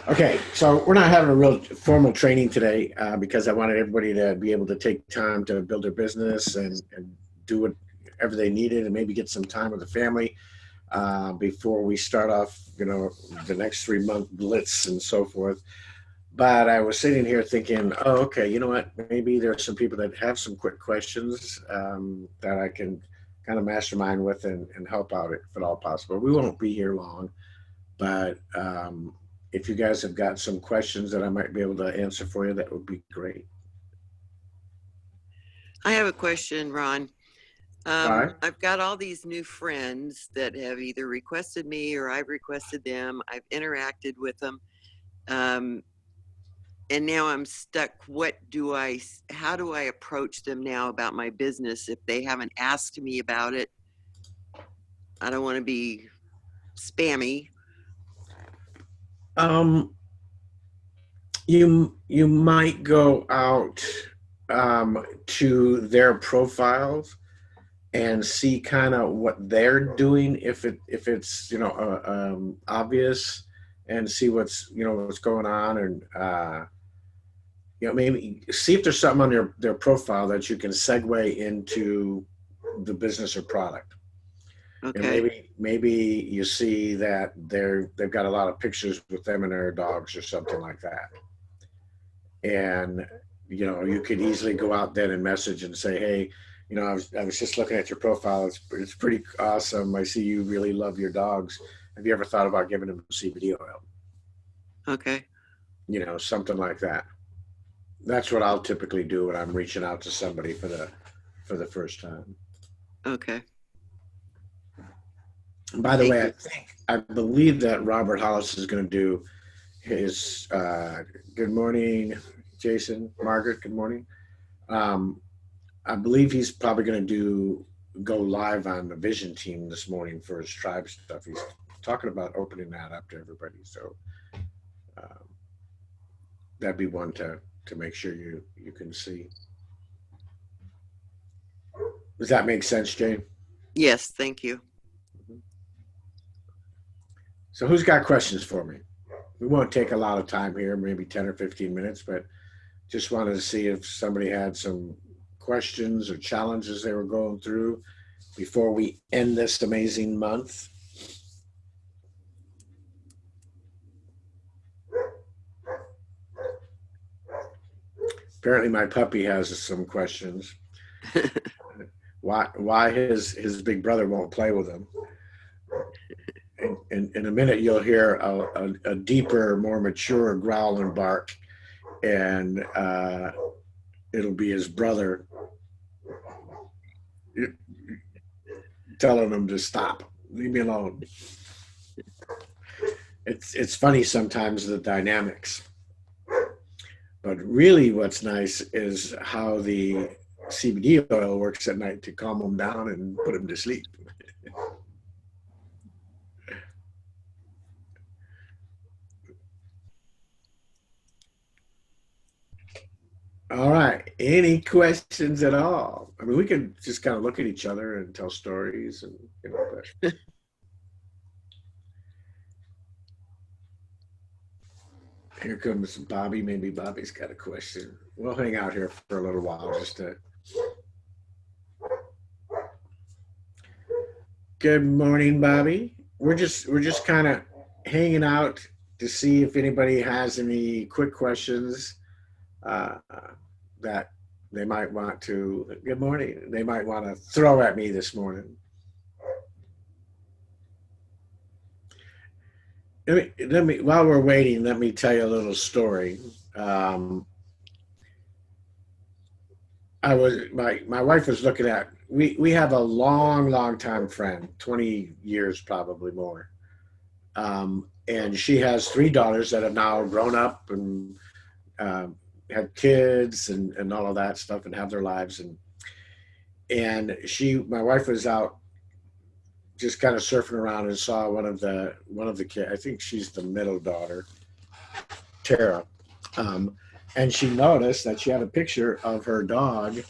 Okay, so we're not having a real formal training today because I wanted everybody to be able to take time to build their business and do whatever they needed and maybe get some time with the family before we start off, the next 3 month blitz and so forth. But I was sitting here thinking, oh, okay, you know what? Maybe there's some people that have some quick questions that I can kind of mastermind with and help out if at all possible. We won't be here long, but if you guys have got some questions that I might be able to answer for you, that would be great. I have a question, Ron. All right. I've got all these new friends that have either requested me or I've requested them. I've interacted with them. Um, and now I'm stuck. How do I approach them now about my business if they haven't asked me about it? I don't want to be spammy. Um, you might go out to their profiles and see kind of what they're doing if it's obvious, and see what's going on, and maybe see if there's something on their profile that you can segue into the business or product. Okay. Maybe you see that they've got a lot of pictures with them and their dogs or something like that, and you could easily go out then and message and say, hey, I was just looking at your profile. It's pretty awesome. I see you really love your dogs. Have you ever thought about giving them CBD oil? Okay. Something like that. That's what I'll typically do when I'm reaching out to somebody for the first time. Okay. By the Thank way, you. I believe that Robert Hollis is going to do his good morning, Jason, Margaret. Good morning. Um, I believe he's probably going to go live on the Vision team this morning for his tribe stuff. He's talking about opening that up to everybody. So um, that'd be one to make sure you can see. Does that make sense, Jane? Yes. Thank you. Mhm. So who's got questions for me? We won't take a lot of time here, maybe 10 or 15 minutes, but just wanted to see if somebody had some questions or challenges they were going through before we end this amazing month. Apparently, my puppy has some questions. Why his big brother won't play with him? In a minute, you'll hear a deeper, more mature growl and bark, and it'll be his brother telling him to stop. Leave me alone. It's funny sometimes, the dynamics, but really, what's nice is how the CBD oil works at night to calm him down and put him to sleep. All right. Any questions at all? I mean, we could just kind of look at each other and tell stories, and but here comes Bobby. Maybe Bobby's got a question. We'll hang out here for a little while just to. Good morning, Bobby. We're just kind of hanging out to see if anybody has any quick questions uh, that they might want to. Good morning. They might want to throw at me this morning. Let me while we're waiting, let me tell you a little story. Um, my wife was looking at, we have a long time friend, 20 years probably more. And she has three daughters that have now grown up and have kids and all of that stuff and have their lives, and my wife was out just kind of surfing around and saw one of the kids. I think she's the middle daughter, Tara. Um, and she noticed that she had a picture of her dog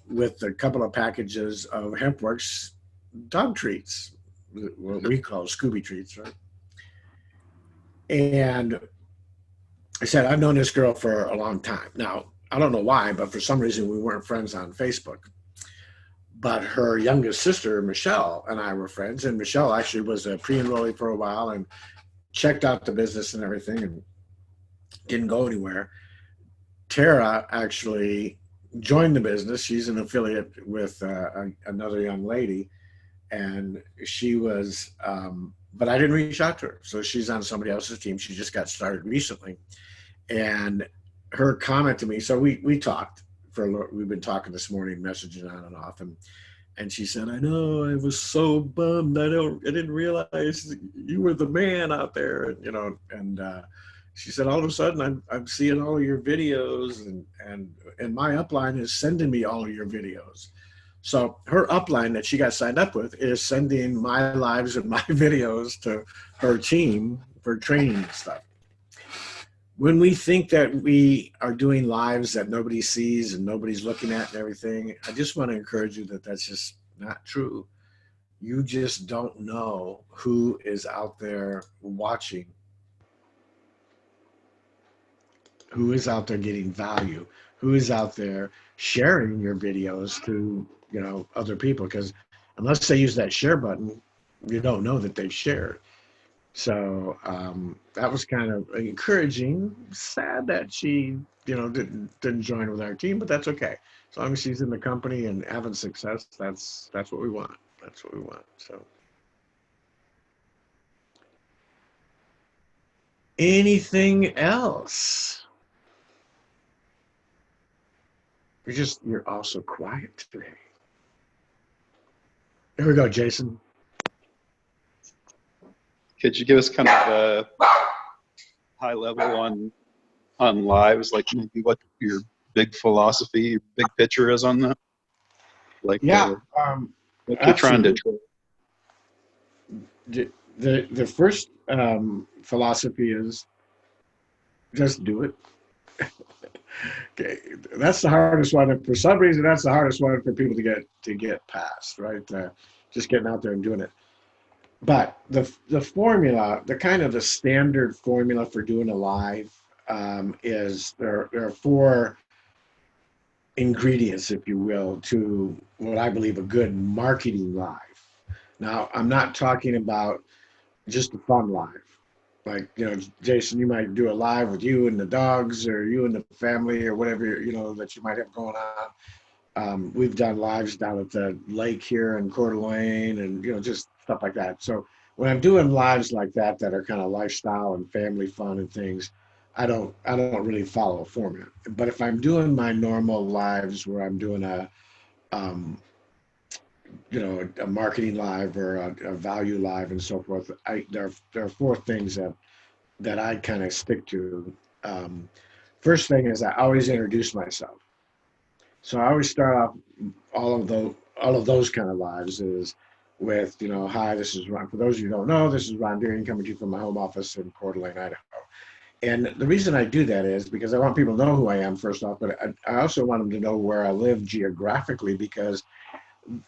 with a couple of packages of HempWorks dog treats, what we call Scooby treats, right? And I said, I've known this girl for a long time. Now, I don't know why, but for some reason we weren't friends on Facebook. But her youngest sister, Michelle, and I were friends. And Michelle actually was a pre-enrollee for a while and checked out the business and everything and didn't go anywhere. Tara actually joined the business. She's an affiliate with another young lady. And she was, but I didn't reach out to her. So she's on somebody else's team. She just got started recently. And her comment to me, so we talked we've been talking this morning, messaging on and off. And she said, I know, I was so bummed. I didn't realize you were the man out there. And, you know, and she said, all of a sudden I'm seeing all of your videos and my upline is sending me all of your videos. So her upline that she got signed up with is sending my lives and my videos to her team for training and stuff. When we think that we are doing lives that nobody sees and nobody's looking at and everything, I just want to encourage you that that's just not true. You just don't know who is out there watching, who is out there getting value, who is out there sharing your videos to, you know, other people. Because unless they use that share button, you don't know that they've shared. So that was kind of encouraging. Sad that she, you know, didn't join with our team, but that's okay. As long as she's in the company and having success, that's what we want. That's what we want. So anything else? You're also quiet today. Here we go, Jason. Could you give us kind of a high level on lives, like maybe what your big philosophy, your big picture is on that? Like, yeah, what you're trying to. The first philosophy is just do it. Okay, that's the hardest one. For some reason, that's the hardest one for people to get past, right? Just getting out there and doing it. But the formula, the kind of the standard formula for doing a live is there are 4 ingredients, if you will, to what I believe a good marketing live. Now, I'm not talking about just a fun live. Like, you know, Jason, you might do a live with you and the dogs or you and the family or whatever, you know, that you might have going on. We've done lives down at the lake here in Coeur d'Alene and, you know, just stuff like that. So when I'm doing lives like that are kind of lifestyle and family fun and things, I don't really follow a formula. But if I'm doing my normal lives where I'm doing a you know, a marketing live or a value live and so forth, there are 4 things that I kind of stick to. First thing is I always introduce myself. So I always start off all of those kind of lives is with, you know, hi, this is Ron. For those of you who don't know, this is Ron Deering coming to you from my home office in Coeur d'Alene, Idaho. And the reason I do that is because I want people to know who I am first off, but I also want them to know where I live geographically, because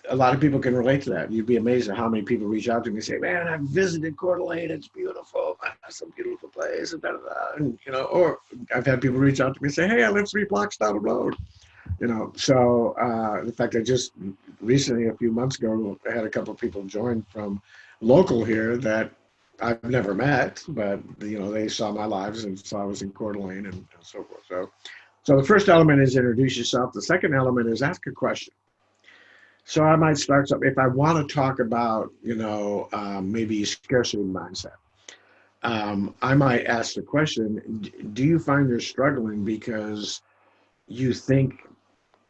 a lot of people can relate to that. You'd be amazed at how many people reach out to me and say, man, I've visited Coeur d'Alene, it's beautiful, it's a beautiful place, and you know, or I've had people reach out to me and say, hey, I live 3 blocks down the road. You know, so in fact, I just recently, a few months ago, I had a couple of people join from local here that I've never met, but, you know, they saw my lives and saw I was in Coeur d'Alene and so forth. So the first element is introduce yourself. The second element is ask a question. So I might start something, if I want to talk about, you know, maybe scarcity mindset. I might ask the question, do you find you're struggling because you think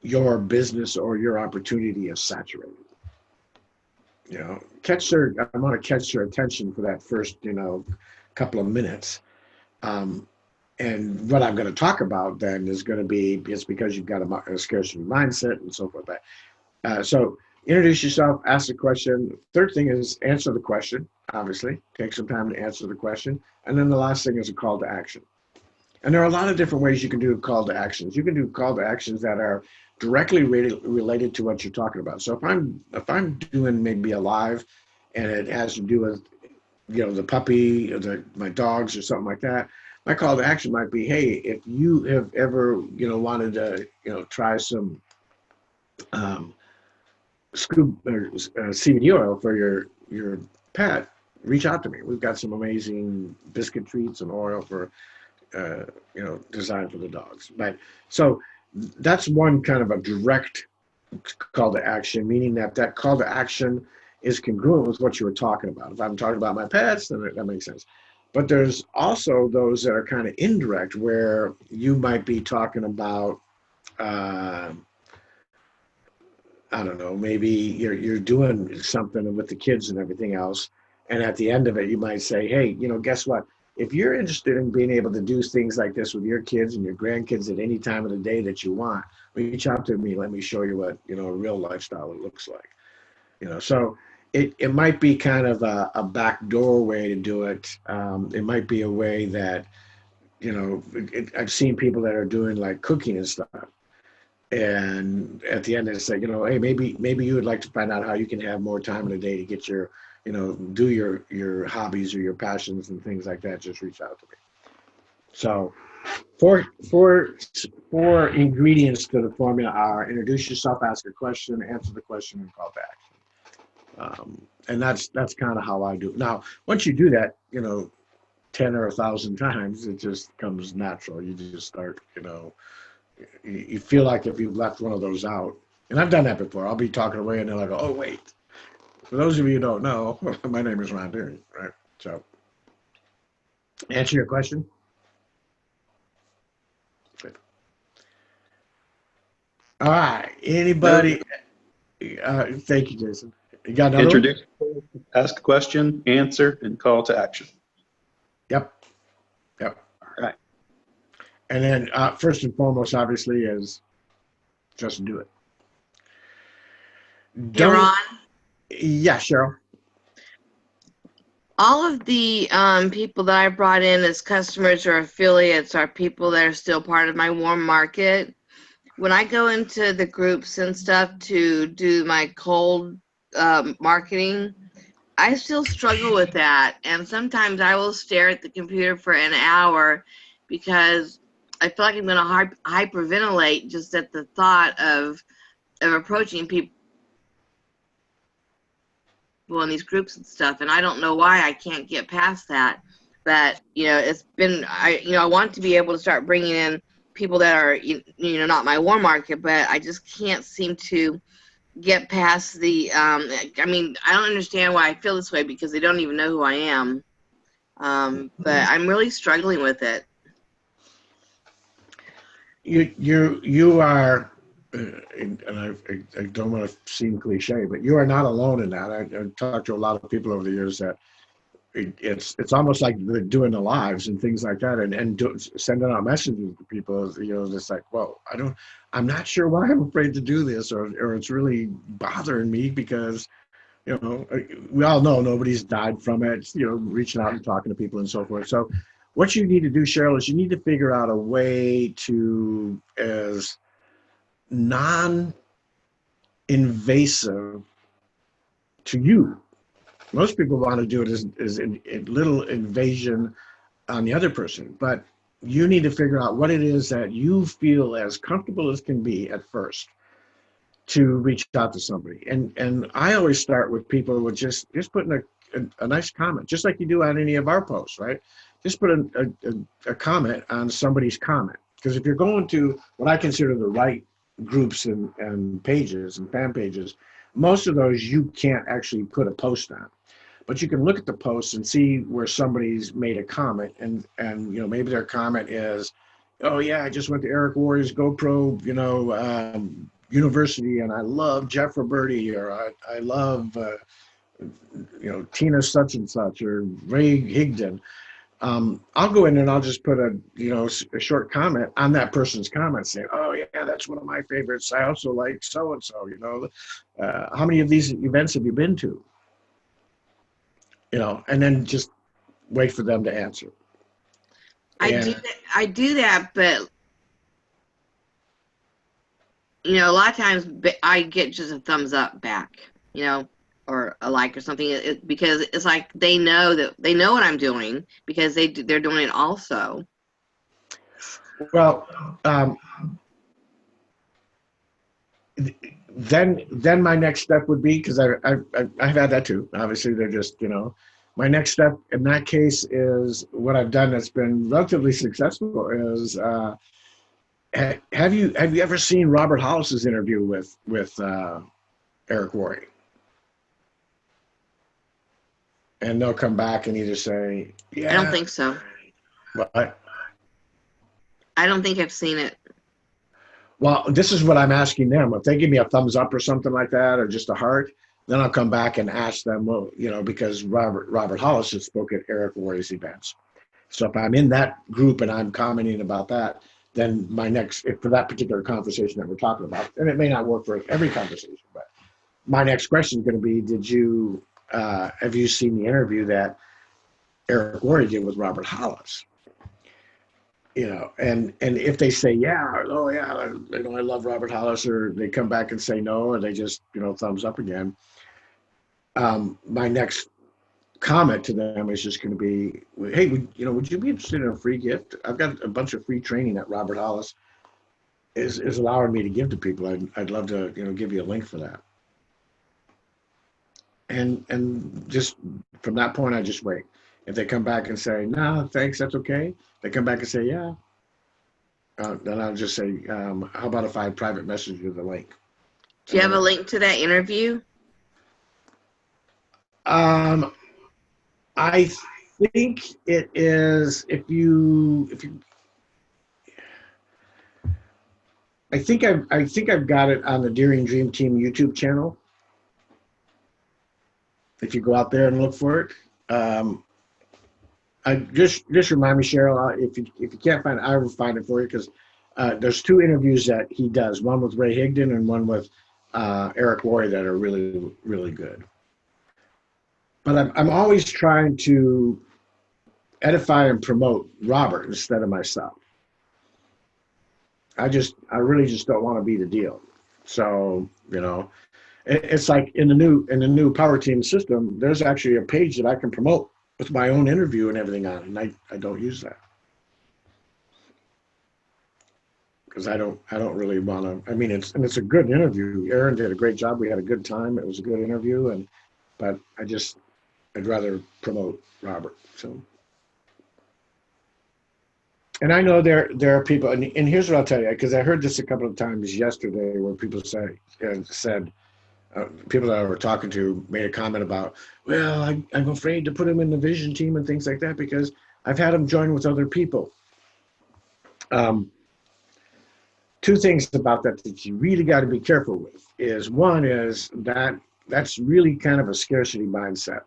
your business or your opportunity is saturated? You know, I want to catch their attention for that first, you know, couple of minutes. And what I'm going to talk about then is going to be, it's because you've got a scarcity mindset and so forth. So introduce yourself, ask the question. Third thing is answer the question, obviously. Take some time to answer the question. And then the last thing is a call to action. And there are a lot of different ways you can do call to actions. You can do call to actions that are directly related to what you're talking about. So if I'm doing maybe a live and it has to do with the puppy or my dogs or something like that, my call to action might be, hey, if you have ever, wanted to, try some scoop or CBD oil for your pet, reach out to me. We've got some amazing biscuit treats and oil for, designed for the dogs. But so that's one kind of a direct call to action, meaning that call to action is congruent with what you were talking about. If I'm talking about my pets, then that makes sense. But there's also those that are kind of indirect, where you might be talking about, I don't know, maybe you're doing something with the kids and everything else, and at the end of it, you might say, hey, guess what? If you're interested in being able to do things like this with your kids and your grandkids at any time of the day that you want, reach out to me. Let me show you what a real lifestyle looks like. So it might be kind of a backdoor way to do it. It might be a way that I've seen people that are doing like cooking and stuff, and at the end they say, hey, maybe you would like to find out how you can have more time in the day to get your do your hobbies or your passions and things like that. Just reach out to me. So four ingredients to the formula are: introduce yourself, ask a question, answer the question, and call back. And that's kind of how I do it. Now, once you do that, 10 or 1,000 times, it just comes natural. You just start, you feel like if you've left one of those out, and I've done that before. I'll be talking away and they're like, oh, wait. For those of you who don't know, my name is Ron Deary, right? So, answer your question. Good. All right. Anybody? Thank you, Jason. You got another Introduce, ask a question, answer, and call to action. Yep. All right. And then first and foremost, obviously, is just do it. Hey, Ron. Yeah, Cheryl. All of the people that I brought in as customers or affiliates are people that are still part of my warm market. When I go into the groups and stuff to do my cold marketing, I still struggle with that. And sometimes I will stare at the computer for an hour because I feel like I'm going to hyperventilate just at the thought of approaching people in these groups and stuff. And I don't know why I can't get past that. But, it's been, I want to be able to start bringing in people that are, not my warm market, but I just can't seem to get past the, I don't understand why I feel this way because they don't even know who I am. But I'm really struggling with it. You are, and I don't want to seem cliche, but you are not alone in that. I've talked to a lot of people over the years that it's almost like they're doing the lives and things like that, and sending out messages to people. It's like, well, I'm not sure why I'm afraid to do this, or it's really bothering me because, we all know nobody's died from it. Reaching out and talking to people and so forth. So, what you need to do, Cheryl, is you need to figure out a way to, as non-invasive to you. Most people want to do it as a little invasion on the other person, but you need to figure out what it is that you feel as comfortable as can be at first to reach out to somebody. And I always start with people with just putting a nice comment, just like you do on any of our posts, right? Just put a comment on somebody's comment. Because if you're going to what I consider the right groups and pages and fan pages, most of those you can't actually put a post on. But you can look at the posts and see where somebody's made a comment, and maybe their comment is, oh yeah, I just went to Eric Warrior's GoPro university, and I love Jeff Roberti, or I love Tina such and such, or Ray Higdon. I'll go in and I'll just put a short comment on that person's comment saying, oh yeah, that's one of my favorites. I also like so and so. How many of these events have you been to? And then just wait for them to answer. I do that, but a lot of times I get just a thumbs up back, or or a like or something, because it's like they know what I'm doing because they're doing it also. Well, then my next step would be, because I've had that too. Obviously, they're just, my next step in that case is what I've done that's been relatively successful is, have you ever seen Robert Hollis's interview with Eric Worre? And they'll come back and either say, yeah. I don't think so. But, I don't think I've seen it. well, this is what I'm asking them. If they give me a thumbs up or something like that, or just a heart, then I'll come back and ask them, well, because Robert Hollis has spoken at Eric Worre's events. So if I'm in that group and I'm commenting about that, then for that particular conversation that we're talking about, and it may not work for every conversation, but my next question is going to be, have you seen the interview that Eric Worre did with Robert Hollis? And if they say, yeah, oh yeah, I love Robert Hollis, or they come back and say no, or they just, thumbs up again. My next comment to them is just going to be, hey, would you be interested in a free gift? I've got a bunch of free training that Robert Hollis is allowing me to give to people. I'd love to, give you a link for that. And just from that point, I just wait. If they come back and say, no, thanks, that's okay. They come back and say, yeah. Then I'll just say, how about if I private message you the link? Do you have a link to that interview? I think it is, I think I've got it on the Daring Dream Team YouTube channel. If you go out there and look for it. I just remind me, Cheryl, if you can't find it, I will find it for you, because there's 2 interviews that he does, one with Ray Higdon and one with Eric Worre, that are really, really good. But I'm always trying to edify and promote Robert instead of myself. I really just don't want to be the deal. So, it's like in the new Power Team system, there's actually a page that I can promote with my own interview and everything on it, and I don't use that. Because I don't really want to. I mean, it's a good interview. Aaron did a great job. We had a good time. It was a good interview, but I'd rather promote Robert. So, and I know there are people, and here's what I'll tell you, because I heard this a couple of times yesterday, where people said people that I were talking to made a comment about, well, I'm afraid to put him in the vision team and things like that because I've had him join with other people. 2 things about that you really got to be careful with is, one is that's really kind of a scarcity mindset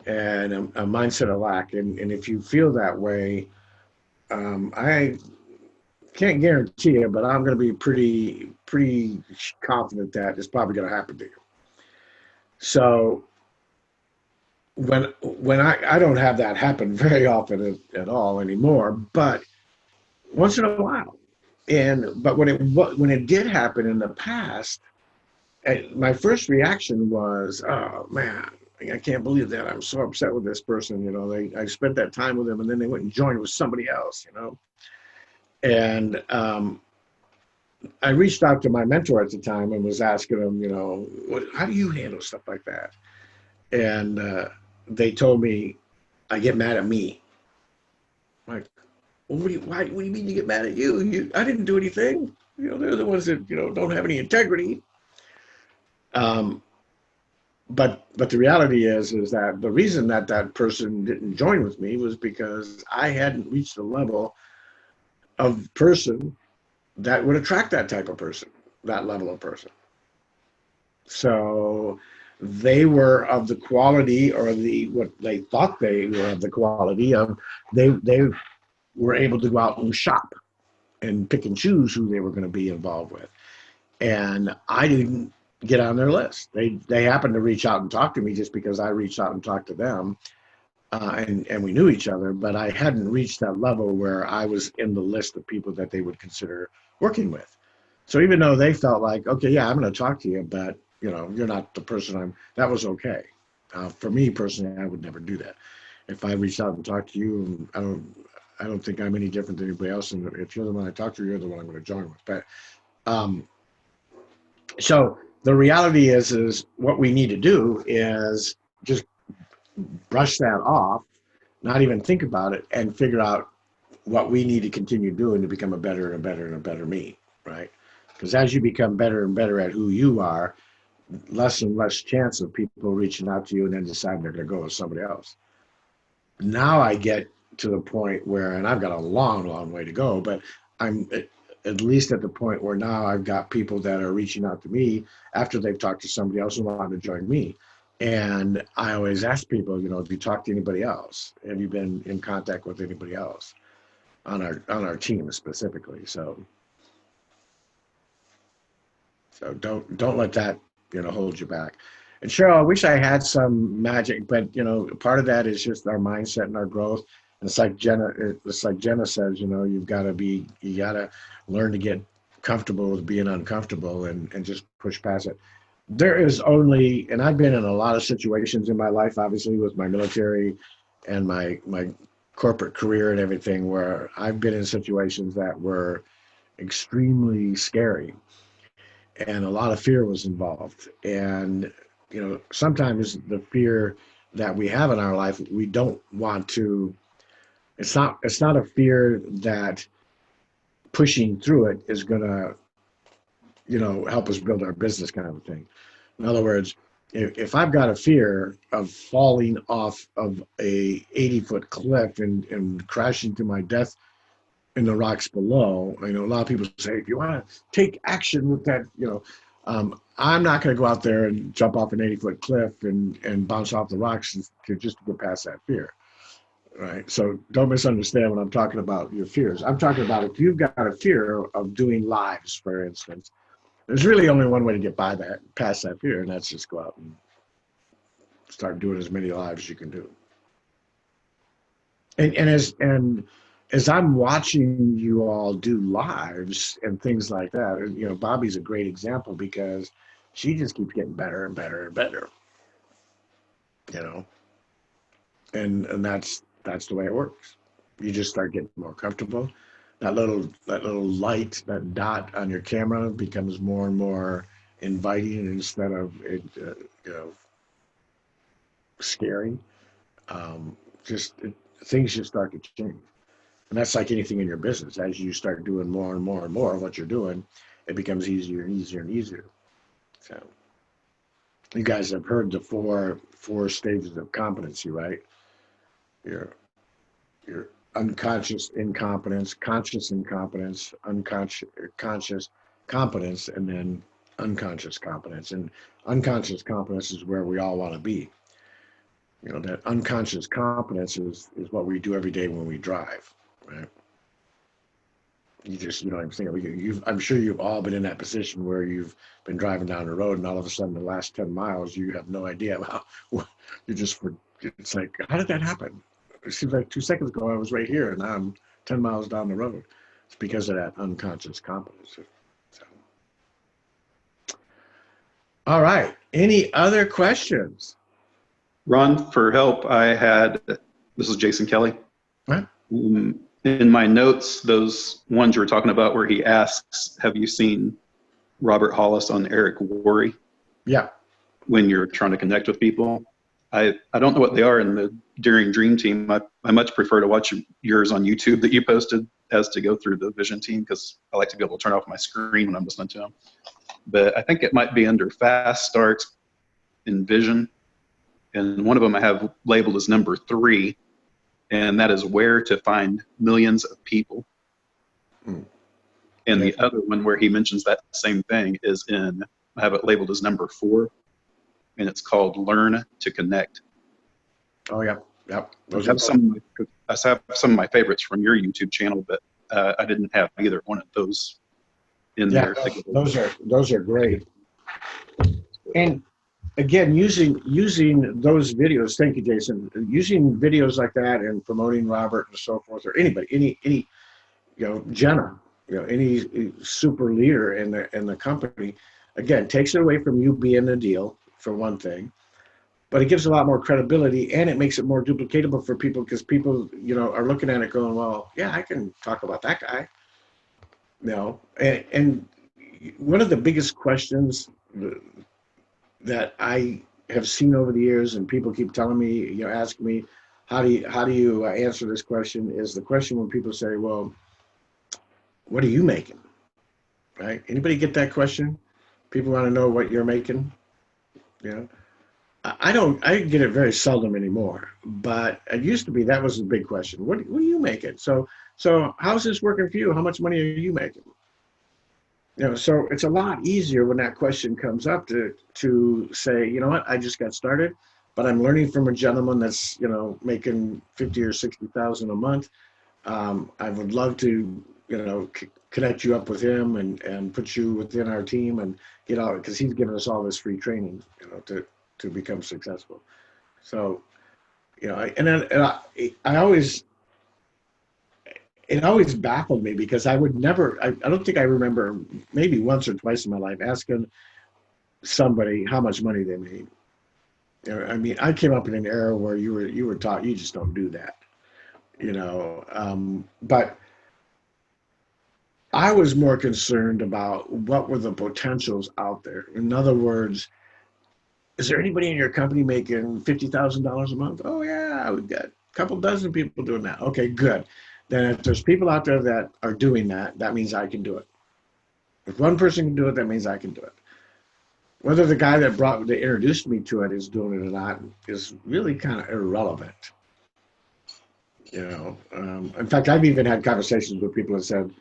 and a mindset of lack. And if you feel that way, I can't guarantee you, but I'm going to be pretty confident that it's probably going to happen to you. So when I don't have that happen very often at all anymore, but once in a while. But when it did happen in the past, my first reaction was, oh man, I can't believe that. I'm so upset with this person. I spent that time with them, and then they went and joined with somebody else. And I reached out to my mentor at the time and was asking him, how do you handle stuff like that? And they told me, I get mad at me. I'm like, well, what do you mean you get mad at you? I didn't do anything. They're the ones that don't have any integrity. But the reality is that the reason that person didn't join with me was because I hadn't reached the level of person that would attract that type of person, that level of person. So they were of the quality, or what they thought they were of the quality of, they were able to go out and shop and pick and choose who they were going to be involved with. And I didn't get on their list. They happened to reach out and talk to me just because I reached out and talked to them. And we knew each other, but I hadn't reached that level where I was in the list of people that they would consider working with. So even though they felt like, okay, yeah, I'm going to talk to you, but you know, you're not the person that was okay. For me personally, I would never do that. If I reached out and talked to you, I don't think I'm any different than anybody else. And if you're the one I talk to, you're the one I'm going to join with. But so the reality is what we need to do is just brush that off, not even think about it, and figure out what we need to continue doing to become a better and a better and a better me, right? Because as you become better and better at who you are, less and less chance of people reaching out to you and then deciding they're going to go with somebody else. Now I get to the point where, and I've got a long, long way to go, but I'm at least at the point where now I've got people that are reaching out to me after they've talked to somebody else and want to join me. And I always ask people, you know, have you talked to anybody else? Have you been in contact with anybody else on our team specifically? So don't let that, you know, hold you back. And Cheryl, I wish I had some magic, but you know, part of that is just our mindset and our growth. And it's like Jenna says, you know, you got to learn to get comfortable with being uncomfortable and just push past it. There is only, and I've been in a lot of situations in my life, obviously with my military and my corporate career and everything, where I've been in situations that were extremely scary and a lot of fear was involved. And, you know, sometimes the fear that we have in our life, we don't want to, it's not a fear that pushing through it is going to, you know, help us build our business kind of a thing. In other words, if I've got a fear of falling off of a 80-foot cliff and crashing to my death in the rocks below, you know, a lot of people say, if you want to take action with that, you know, I'm not going to go out there and jump off an 80-foot cliff and bounce off the rocks to just get past that fear, right? So don't misunderstand when I'm talking about your fears. I'm talking about if you've got a fear of doing lives, for instance, there's really only one way to get past that fear, and that's just go out and start doing as many lives as you can do. And as I'm watching you all do lives and things like that, and, you know, Bobby's a great example because she just keeps getting better and better and better, you know, and that's the way it works. You just start getting more comfortable. That little light, that dot on your camera becomes more and more inviting instead of it, you know, scary. Things just start to change. And that's like anything in your business. As you start doing more and more and more of what you're doing, it becomes easier and easier and easier. So you guys have heard the four stages of competency, right? Your unconscious incompetence, conscious incompetence, conscious competence, and then unconscious competence. And unconscious competence is where we all want to be. You know, that unconscious competence is what we do every day when we drive, right? You know what I'm saying? I'm sure you've all been in that position where you've been driving down the road and all of a sudden the last 10 miles, you have no idea it's like, how did that happen? It seems like 2 seconds ago I was right here and now I'm 10 miles down the road. It's because of that unconscious competence. So. All right. Any other questions? Ron, for help, this is Jason Kelly. What? In my notes, those ones you were talking about where he asks, have you seen Robert Hollis on Eric Worre? Yeah. When you're trying to connect with people. I don't know what they are in the Daring Dream Team. I much prefer to watch yours on YouTube that you posted as to go through the Vision Team because I like to be able to turn off my screen when I'm listening to them. But I think it might be under Fast Start in Vision. And one of them I have labeled as number 3, and that is where to find millions of people. And the other one where he mentions that same thing is I have it labeled as number 4, and it's called Learn to Connect. Oh, yeah. Yep. I have some of my favorites from your YouTube channel, but I didn't have either one of those in there. Those are great. And again, using those videos, thank you, Jason, using videos like that and promoting Robert and so forth, or anybody, any you know, Jenna, you know, any super leader in the company, again, takes it away from you being the deal, for one thing, but it gives a lot more credibility, and it makes it more duplicatable for people, because people, are looking at it going, well, yeah, I can talk about that guy. And one of the biggest questions that I have seen over the years, and people keep telling me, asking me, how do you answer this question, is the question when people say, well, what are you making? Right? Anybody get that question? People want to know what you're making. I get it very seldom anymore, but it used to be that was a big question. What are you making? So how's this working for you? How much money are you making? So it's a lot easier when that question comes up to say, you know what, I just got started, but I'm learning from a gentleman that's, making 50 or 60,000 a month. I would love to, connect you up with him and put you within our team and get out, because he's given us all this free training, to become successful. So, I always, it always baffled me, because I would never, I don't think I remember, maybe once or twice in my life, asking somebody how much money they made. I came up in an era where you were taught you just don't do that, but I was more concerned about what were the potentials out there. In other words, is there anybody in your company making $50,000 a month? Oh yeah, we've got a couple dozen people doing that. Okay, good. Then if there's people out there that are doing that, that means I can do it. If one person can do it, that means I can do it. Whether the guy that introduced me to it is doing it or not is really kind of irrelevant. In fact, I've even had conversations with people that said,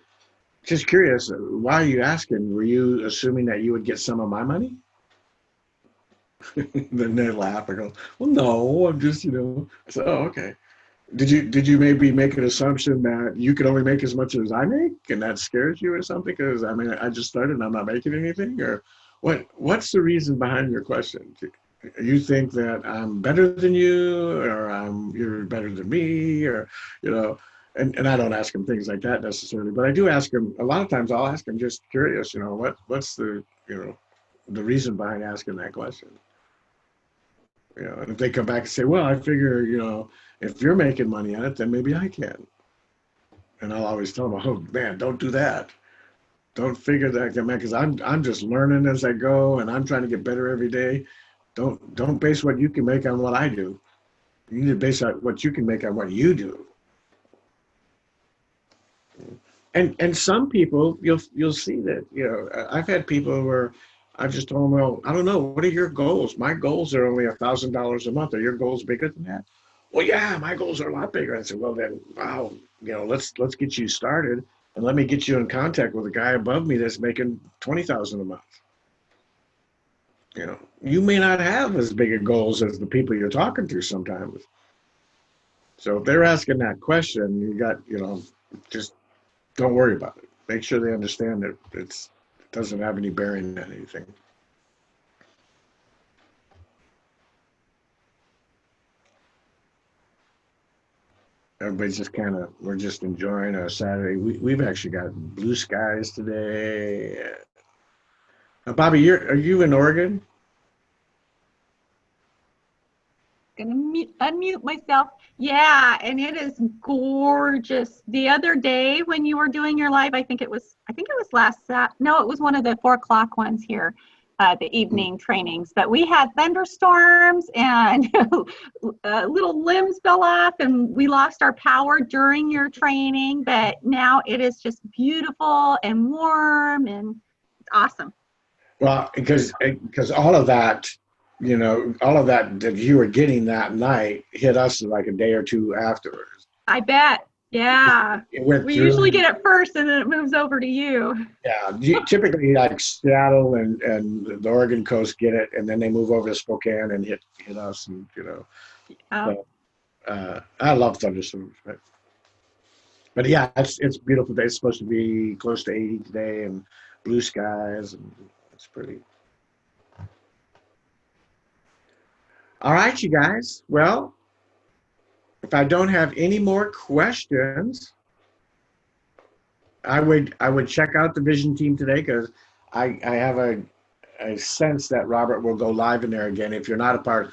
just curious, why are you asking? Were you assuming that you would get some of my money? Then they laugh. I go, well, no, I'm just, I said, oh, okay. Did you maybe make an assumption that you could only make as much as I make, and that scares you or something? Because I just started and I'm not making anything, or what's the reason behind your question? You think that I'm better than you, or you're better than me, or and I don't ask them things like that necessarily, but I do ask them a lot of times. I'll ask them just curious, what's the the reason behind asking that question. And if they come back and say, well, I figure, if you're making money on it, then maybe I can. And I'll always tell them, oh man, don't do that. Don't figure that, man, because I'm just learning as I go, and I'm trying to get better every day. Don't base what you can make on what I do. You need to base what you can make on what you do. And some people, you'll see that, I've had people where I've just told them, well, I don't know, what are your goals? My goals are only $1,000 a month. Are your goals bigger than that? Well, yeah, my goals are a lot bigger. I said, well, then, wow, let's get you started, and let me get you in contact with a guy above me that's making $20,000 a month. You may not have as big of goals as the people you're talking to sometimes. So if they're asking that question, you got, just don't worry about it. Make sure they understand that it doesn't have any bearing on anything. Everybody's just we're just enjoying our Saturday. We've actually got blue skies today. Bobby, are you in Oregon? Gonna unmute myself. Yeah, and it is gorgeous. The other day when you were doing your live, I think it was last Saturday. No, it was one of the 4 o'clock ones here, the evening trainings. But we had thunderstorms and little limbs fell off, and we lost our power during your training. But now it is just beautiful and warm, and it's awesome. Well, because all of that. All of that you were getting that night hit us like a day or two afterwards. I bet. Yeah. We usually get it first, and then it moves over to you. Yeah. Typically, like Seattle and the Oregon coast get it, and then they move over to Spokane and hit us. And Oh. So, I love thunderstorms. But yeah, it's a beautiful day. It's supposed to be close to 80 today, and blue skies, and it's pretty. All right, you guys. Well, if I don't have any more questions, I would check out the Vision team today, because I have I sense that Robert will go live in there again if you're not a part.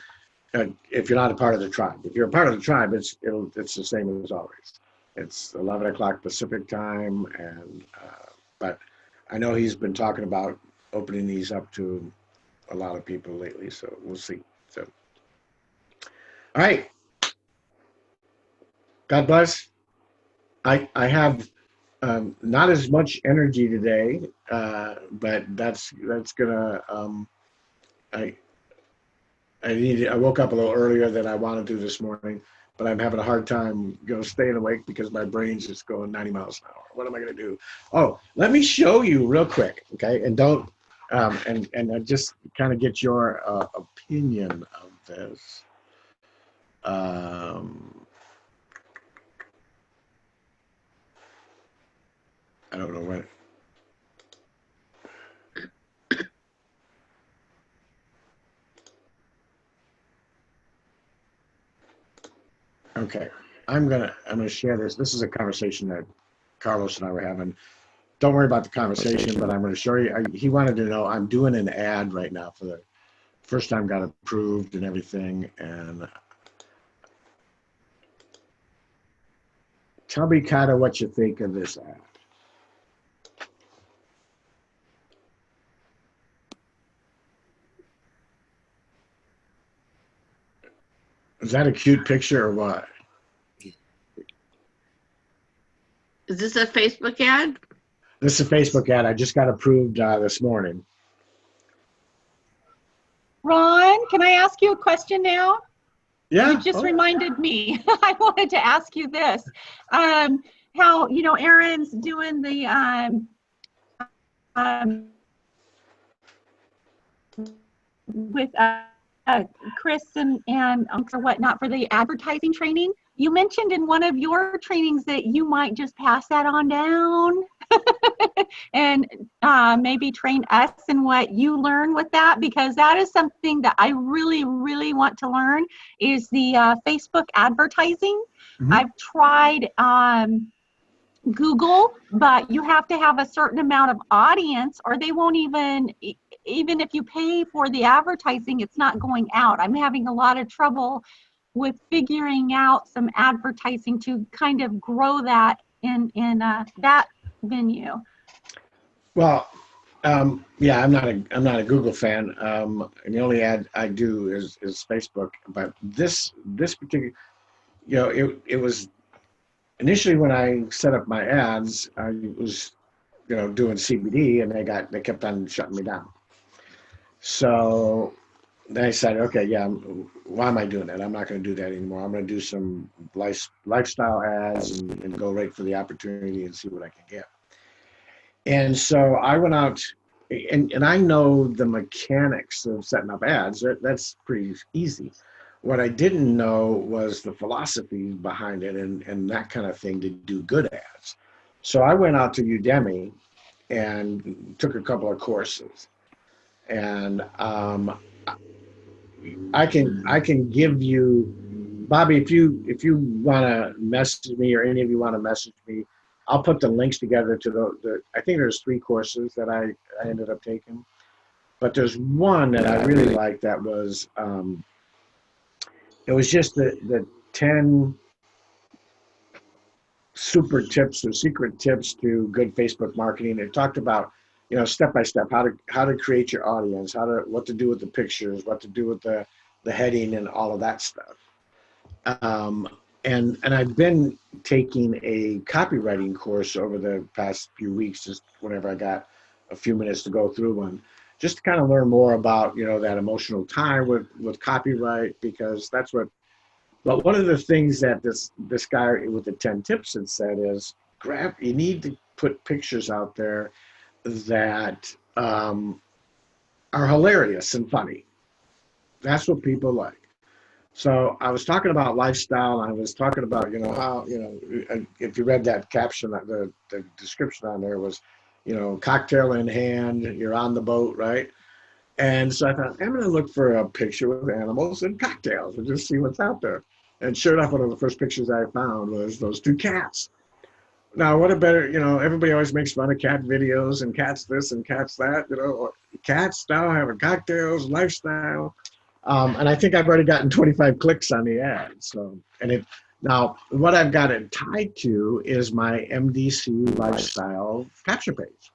If you're not a part of the tribe, if you're a part of the tribe, it's the same as always. It's 11 o'clock Pacific time, and but I know he's been talking about opening these up to a lot of people lately, so we'll see. So, all right. God bless. I have not as much energy today, but that's gonna. I woke up a little earlier than I wanted to this morning, but I'm having a hard time staying awake because my brain's just going 90 miles an hour. What am I going to do? Oh, let me show you real quick, okay? And don't and just kind of get your opinion of this. I don't know when. Okay, I'm gonna share this. This is a conversation that Carlos and I were having. Don't worry about the conversation, but I'm going to show you. He wanted to know I'm doing an ad right now for the first time, got approved and everything. And tell me kind of what you think of this ad. Is that a cute picture or what? Is this a Facebook ad? This is a Facebook ad. I just got approved this morning. Ron, can I ask you a question now? Yeah. You just reminded me. I wanted to ask you this. How, Aaron's doing the with Chris and or whatnot for the advertising training. You mentioned in one of your trainings that you might just pass that on down and maybe train us in what you learn with that, because that is something that I really, really want to learn is the Facebook advertising. Mm-hmm. I've tried Google, but you have to have a certain amount of audience or they won't even if you pay for the advertising, it's not going out. I'm having a lot of trouble with figuring out some advertising to kind of grow that in that venue. Well, yeah, I'm not a Google fan. And the only ad I do is Facebook. But this particular, it was initially when I set up my ads, I was, doing CBD, and they kept on shutting me down. So then I said, okay, yeah, why am I doing that? I'm not going to do that anymore. I'm going to do some lifestyle ads and go right for the opportunity and see what I can get. And so I went out, and I know the mechanics of setting up ads. That's pretty easy. What I didn't know was the philosophy behind it and that kind of thing to do good ads. So I went out to Udemy and took a couple of courses. And I can give you, Bobby, if you want to message me or any of you want to message me, I'll put the links together to the I think there's 3 courses that I ended up taking, but there's one that I really liked that was it was just the 10 super tips or secret tips to good Facebook marketing. It talked about step by step how to create your audience, what to do with the pictures, what to do with the heading and all of that stuff. And I've been taking a copywriting course over the past few weeks, just whenever I got a few minutes to go through one, just to kind of learn more about that emotional tie with copyright, because that's what. But one of the things that this guy with the 10 tips had said is, you need to put pictures out there that are hilarious and funny. That's what people like. So I was talking about lifestyle, and I was talking about, how, if you read that caption, the description on there was, cocktail in hand, you're on the boat, right? And so I thought, I'm going to look for a picture with animals and cocktails and just see what's out there. And sure enough, one of the first pictures I found was those 2 cats. Now, what a better, everybody always makes fun of cat videos and cats this and cats that, cats now have a cocktails lifestyle. And I think I've already gotten 25 clicks on the ad. So, now what I've got it tied to is my MDC lifestyle capture page.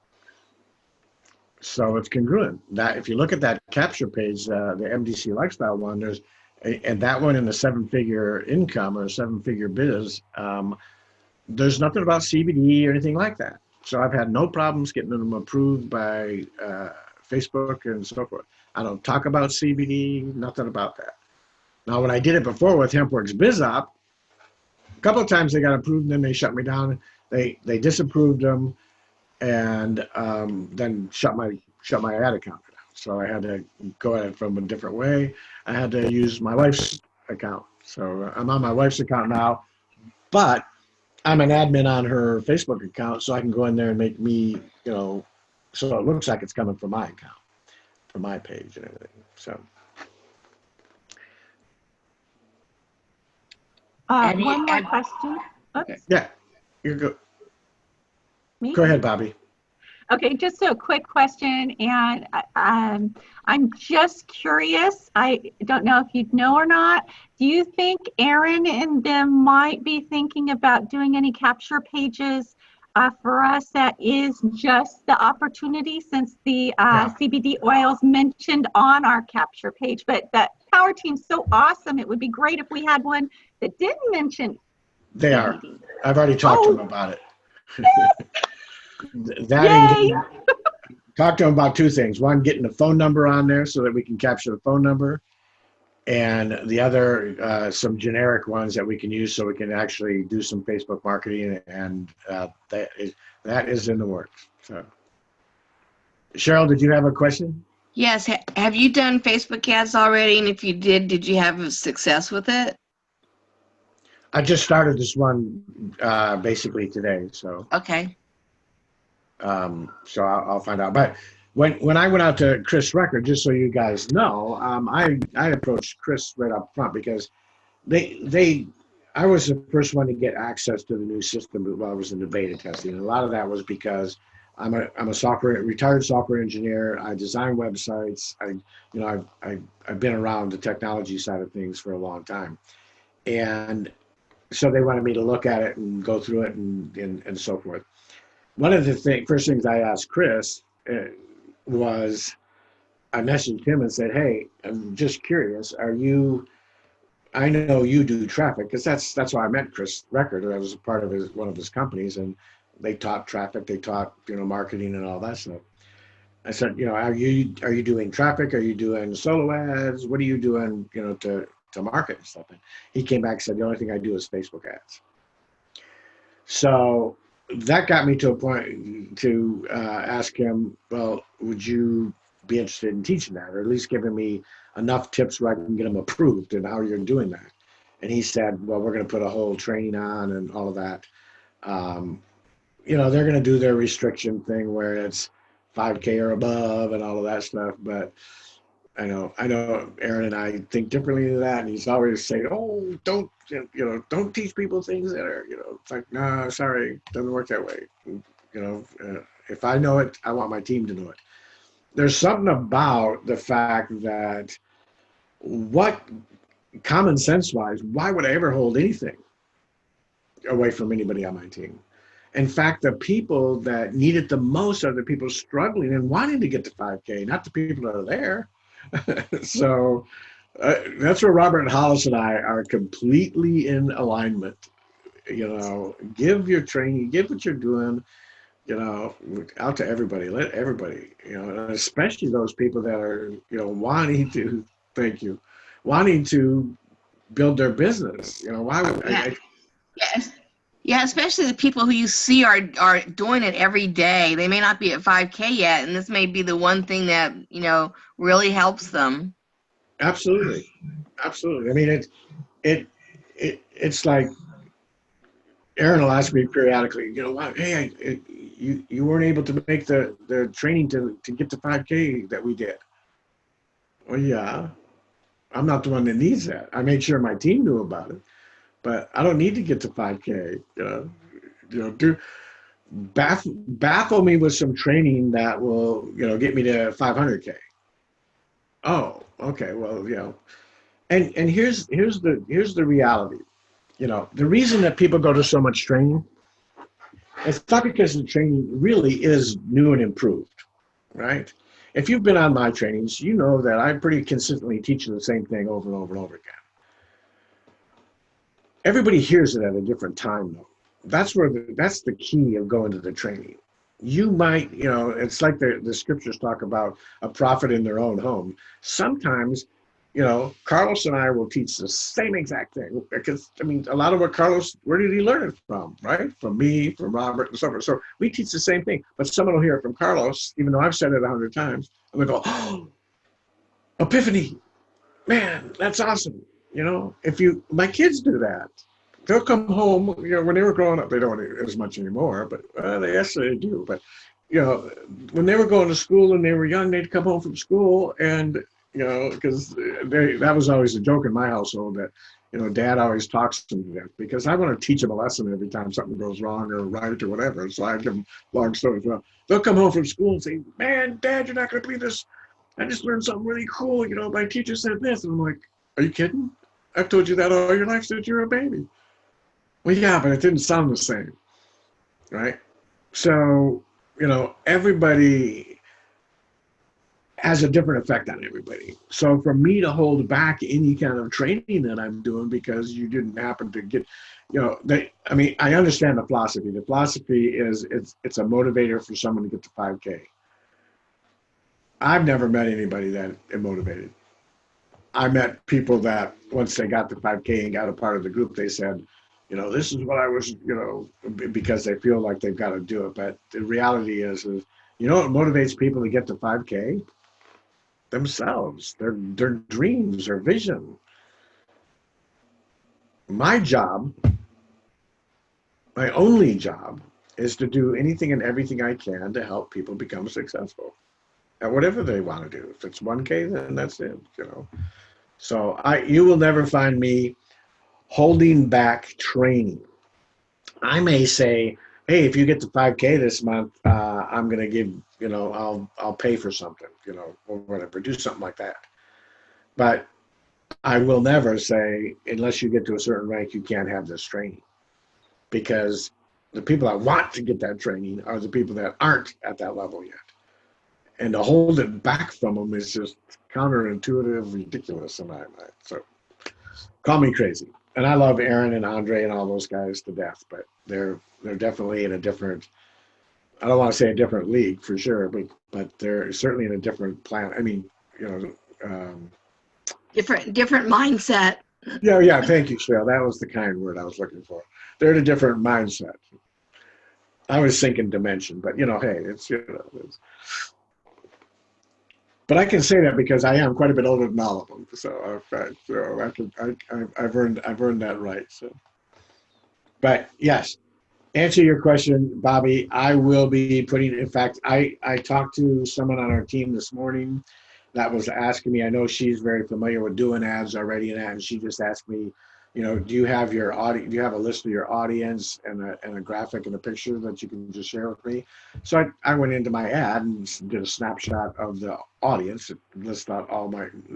So it's congruent. That if you look at that capture page, the MDC lifestyle one, and that one in the 7-figure income or 7-figure biz, there's nothing about CBD or anything like that. So I've had no problems getting them approved by Facebook and so forth. I don't talk about CBD, nothing about that. Now, when I did it before with HempWorks BizOp, a couple of times they got approved and then they shut me down. They disapproved them and then shut my ad account down. So I had to go at it from a different way. I had to use my wife's account. So I'm on my wife's account now, but I'm an admin on her Facebook account, so I can go in there and make me, so it looks like it's coming from my account, from my page and everything. So. One more question. Oops, Yeah, you go. me? Go ahead, Bobby. Okay, just a quick question, and I'm just curious. I don't know if you know or not. Do you think Aaron and them might be thinking about doing any capture pages for us that is just the opportunity, since the CBD oils mentioned on our capture page, but that Power Team's so awesome. It would be great if we had one that didn't mention They are. CBD. I've already talked to them about it. Yay! Talk to them about two things. One, getting the phone number on there so that we can capture the phone number. And the other, some generic ones that we can use so we can actually do some Facebook marketing. And that is in the works. So, Cheryl, did you have a question? Yes. Have you done Facebook ads already? And if you did you have success with it? I just started this one basically today. So. Okay. So I'll find out. But when I went out to Chris Record, just so you guys know, I approached Chris right up front because I was the first one to get access to the new system while I was in the beta testing. And a lot of that was because I'm a retired software engineer. I design websites. I've been around the technology side of things for a long time, and so they wanted me to look at it and go through it and so forth. One of the first things I asked Chris was, I messaged him and said, "Hey, I'm just curious. I know you do traffic," because that's why I met Chris Record. I was a part of one of his companies, and they taught traffic, they taught marketing and all that stuff. I said, are you doing traffic? Are you doing solo ads? What are you doing, to market and stuff? And he came back and said, the only thing I do is Facebook ads. So that got me to a point to ask him, well, would you be interested in teaching that, or at least giving me enough tips where I can get them approved and how you're doing that? And he said, well, we're going to put a whole training on and all of that. They're going to do their restriction thing where it's 5K or above and all of that stuff. But I know Aaron and I think differently than that. And he's always saying, oh, don't teach people things that are, it's like, no, sorry, doesn't work that way. If I know it, I want my team to know it. There's something about the fact that common sense wise, why would I ever hold anything away from anybody on my team? In fact, the people that need it the most are the people struggling and wanting to get to 5K, not the people that are there. So that's where Robert Hollis and I are completely in alignment. Give your training, give what you're doing, out to everybody. Let everybody, and especially those people that are, wanting to build their business. Why would Yes. Yeah, especially the people who you see are doing it every day. They may not be at 5K yet, and this may be the one thing that, really helps them. Absolutely. I mean, it's like Aaron will ask me periodically, hey, you weren't able to make the training to get to 5K that we did. Well, yeah, I'm not the one that needs that. I made sure my team knew about it. But I don't need to get to 5K. baffle me with some training that will, get me to 500K. Oh, okay. Well, and here's the reality. The reason that people go to so much training, it's not because the training really is new and improved, right? If you've been on my trainings, you know that I pretty consistently teach the same thing over and over and over again. Everybody hears it at a different time, though. That's the key of going to the training. You might, it's like the scriptures talk about a prophet in their own home. Sometimes, Carlos and I will teach the same exact thing, because a lot of what Carlos, where did he learn it from, right? From me, from Robert, and so forth. So we teach the same thing, but someone will hear it from Carlos, even though I've said it 100 times, and they go, oh, epiphany, man, that's awesome. My kids do that. They'll come home, when they were growing up, they don't as much anymore, but they actually do. But, when they were going to school and they were young, they'd come home from school and, because that was always a joke in my household that, Dad always talks to me that, because I want to teach them a lesson every time something goes wrong or right or whatever. So I give them long stories. Well, they'll come home from school and say, man, Dad, you're not going to believe this. I just learned something really cool. My teacher said this. And I'm like, are you kidding? I've told you that all your life since you were a baby. Well, yeah, but it didn't sound the same, right? So, everybody has a different effect on everybody. So for me to hold back any kind of training that I'm doing because you didn't happen to get, I understand the philosophy. The philosophy is it's a motivator for someone to get to 5K. I've never met anybody that motivated. I met people that once they got to 5K and got a part of the group, they said, this is what I was, because they feel like they've got to do it. But the reality is what motivates people to get to 5K? Themselves, their dreams, their vision. My job, my only job, is to do anything and everything I can to help people become successful at whatever they want to do. If it's 1K, then that's it, So you will never find me holding back training. I may say, hey, if you get to 5K this month, I'm going to give, I'll pay for something, or whatever, do something like that. But I will never say, unless you get to a certain rank, you can't have this training. Because the people that want to get that training are the people that aren't at that level yet. And to hold it back from them is just counterintuitive, ridiculous in my mind. So call me crazy. And I love Aaron and Andre and all those guys to death, but they're definitely in a different, I don't want to say a different league for sure, but they're certainly in a different planet. Different mindset. Yeah. Thank you, Cheryl. That was the kind word I was looking for. They're in a different mindset. I was thinking dimension, but hey, it's. But I can say that because I am quite a bit older than all of them, so I've earned that right. So, but yes, answer your question, Bobby. I will be putting. In fact, I talked to someone on our team this morning that was asking me. I know she's very familiar with doing ads already, and she just asked me, do you have your audience? Do you have a list of your audience and a graphic and a picture that you can just share with me? So I went into my ad and did a snapshot of the audience. It lists out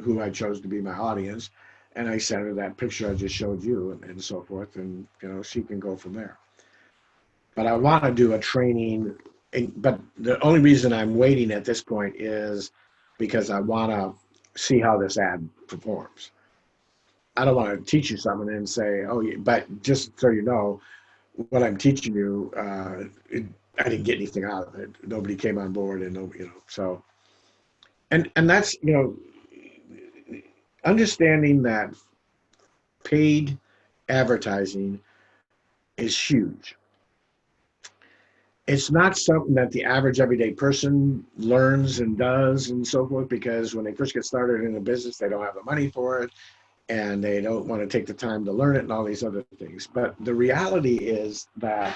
who I chose to be my audience, and I sent her that picture I just showed you and so forth, and she can go from there. But I want to do a training, but the only reason I'm waiting at this point is because I want to see how this ad performs. I don't want to teach you something and say, but just so you know, what I'm teaching you, I didn't get anything out of it. Nobody came on board, and nobody, so, and that's, understanding that paid advertising is huge. It's not something that the average everyday person learns and does and so forth, because when they first get started in a business, they don't have the money for it. And they don't want to take the time to learn it and all these other things. But the reality is that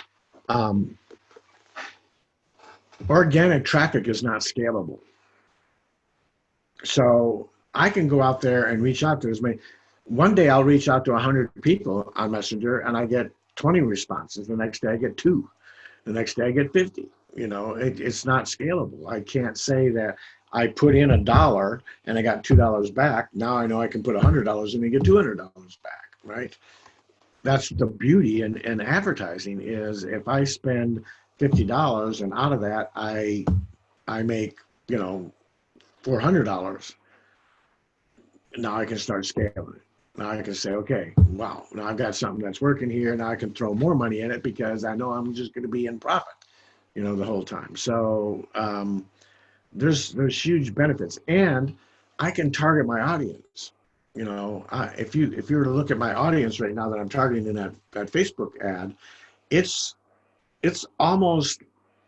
organic traffic is not scalable. So I can go out there and reach out to as many. One day I'll reach out to 100 people on Messenger and I get 20 responses. The next day I get 2. The next day I get 50. You know, it's not scalable. I can't say that I put in $1 and I got $2 back. Now I know I can put $100 in and get $200 back, right? That's the beauty in advertising is if I spend $50 and out of that I make, you know, $400. Now I can start scaling it. Now I can say, okay, wow, now I've got something that's working here. Now I can throw more money in it because I know I'm just going to be in profit, you know, the whole time. So there's huge benefits, and I can target my audience. You know, if you were to look at my audience right now that I'm targeting in that Facebook ad, it's almost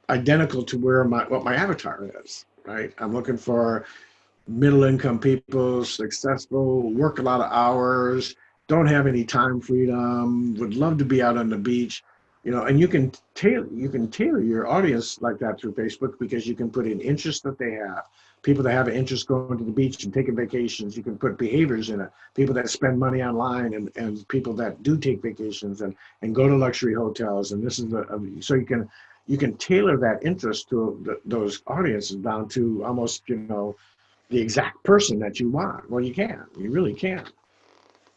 identical to where what my avatar is, right? I'm looking for middle income people, successful, work a lot of hours, don't have any time freedom, would love to be out on the beach, you know, and you can tailor your audience like that through Facebook because you can put in interests that they have. People that have an interest going to the beach and taking vacations, you can put behaviors in it. People that spend money online and people that do take vacations and go to luxury hotels. And this is so you can tailor that interest to those audiences down to almost, you know, the exact person that you want. Well, you really can.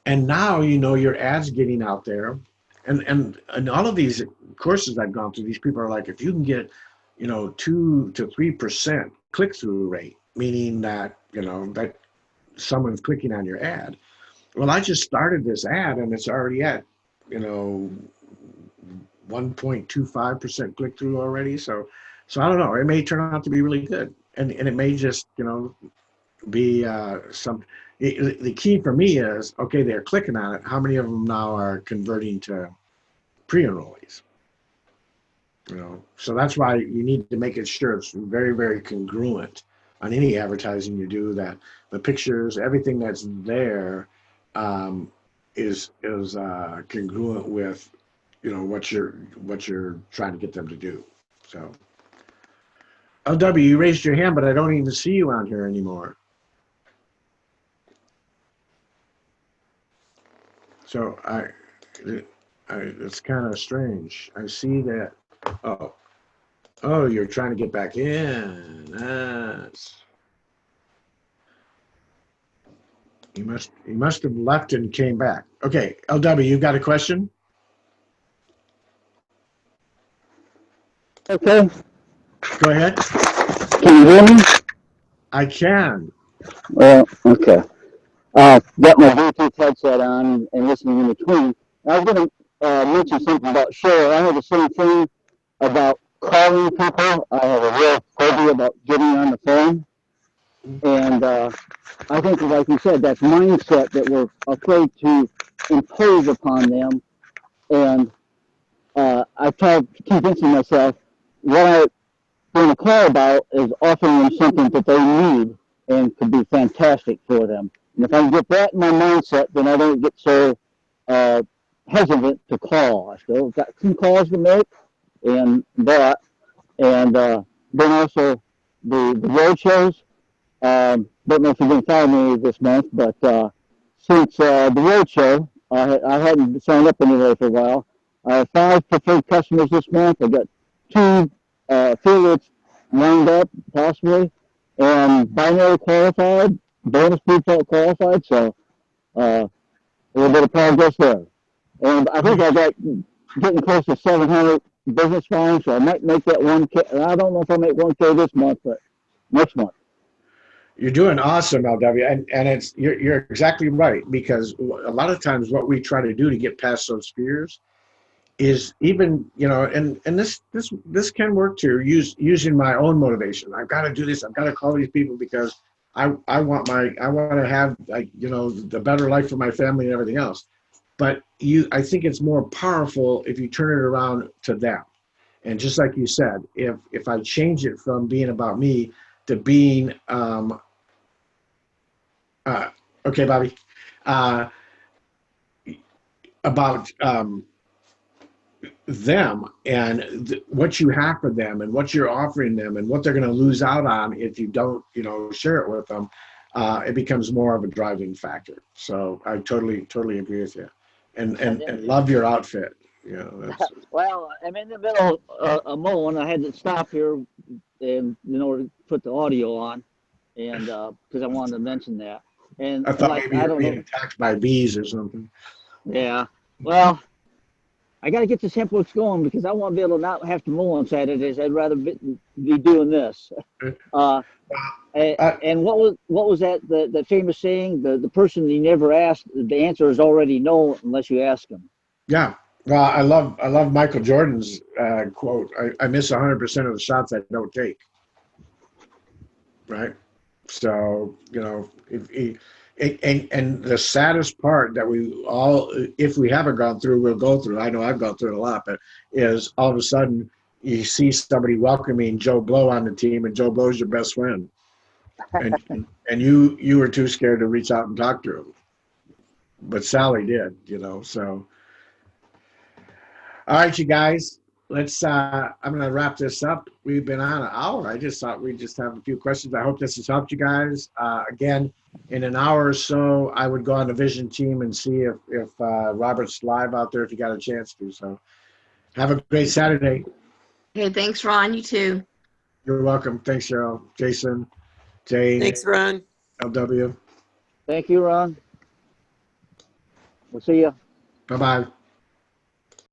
And now, you know, your ads getting out there and all of these courses I've gone through, these people are like, if you can get, you know, 2 to 3% click-through rate, meaning that, you know, that someone's clicking on your ad. Well, I just started this ad and it's already at, you know, 1.25% click-through already. So I don't know, it may turn out to be really good. And it may just, you know, be the key for me is, okay, they're clicking on it. How many of them now are converting to pre-enrollees? You know, so that's why you need to make it sure it's very, very congruent on any advertising you do, that the pictures, everything that's there is congruent with, you know, what you're trying to get them to do. So LW, you raised your hand, but I don't even see you on here anymore. So it's kind of strange. I see that. Oh, you're trying to get back in. You must have left and came back. Okay, LW, you got a question? Okay. Go ahead. Can you hear me? I can. Well, okay. Got my Bluetooth headset on and listening in between. I was going to mention something about Cheryl. I have the same thing about calling people. I have a real phobia about getting on the phone. And I think, like you said, that's mindset that we're afraid to impose upon them. And I keep convincing myself what I want to call about is offering them something that they need and could be fantastic for them. And if I can get that in my mindset, then I don't get so hesitant to call. I still got some calls to make, and that, and then also the road shows. Don't know if you're going to follow me this month, but since the road show, I hadn't signed up anywhere for a while. I have 5 preferred customers this month. I got 2 affiliates lined up, possibly, and binary qualified, bonus default qualified, so a little bit of progress there. And I think I got getting close to 700 business lines, so I might make that 1K. I don't know if I'll make 1K this month, but next month. You're doing awesome, LW, and you're exactly right, because a lot of times what we try to do to get past those fears is even, you know, and this can work too, using my own motivation. I've got to do this. I've got to call these people because I want to have, like, you know, the better life for my family and everything else. But I think it's more powerful if you turn it around to them. And just like you said, if I change it from being about me to being, okay, Bobby, about them and what you have for them and what you're offering them and what they're going to lose out on if you don't, you know, share it with them, it becomes more of a driving factor. So I totally agree with you, and love your outfit. You know, that's, Well, I'm in the middle of mowing. I had to stop here and in order to put the audio on, and because I wanted to mention that. And I thought like maybe I you're don't being know. attacked by bees or something. Yeah. Well, I got to get this hemp works going because I want to be able to not have to mow on Saturdays. I'd rather be doing this. And what was that famous saying? The person you never asked, the answer is already no unless you ask them. Yeah. Well, I love Michael Jordan's quote. I miss 100% of the shots I don't take. Right. So, you know, and the saddest part that we all, if we haven't gone through, we'll go through. I know I've gone through it a lot, but is all of a sudden you see somebody welcoming Joe Blow on the team, and Joe Blow's your best friend, and you were too scared to reach out and talk to him, but Sally did, you know. So, all right, you guys. Let's. I'm going to wrap this up. We've been on an hour. I just thought we'd just have a few questions. I hope this has helped you guys. Again, in an hour or so, I would go on the Vision team and see if Robert's live out there if you got a chance to. So, have a great Saturday. Okay, thanks, Ron. You too. You're welcome. Thanks, Cheryl, Jason, Jane, Thanks, Ron. LW. Thank you, Ron. We'll see you. Bye bye.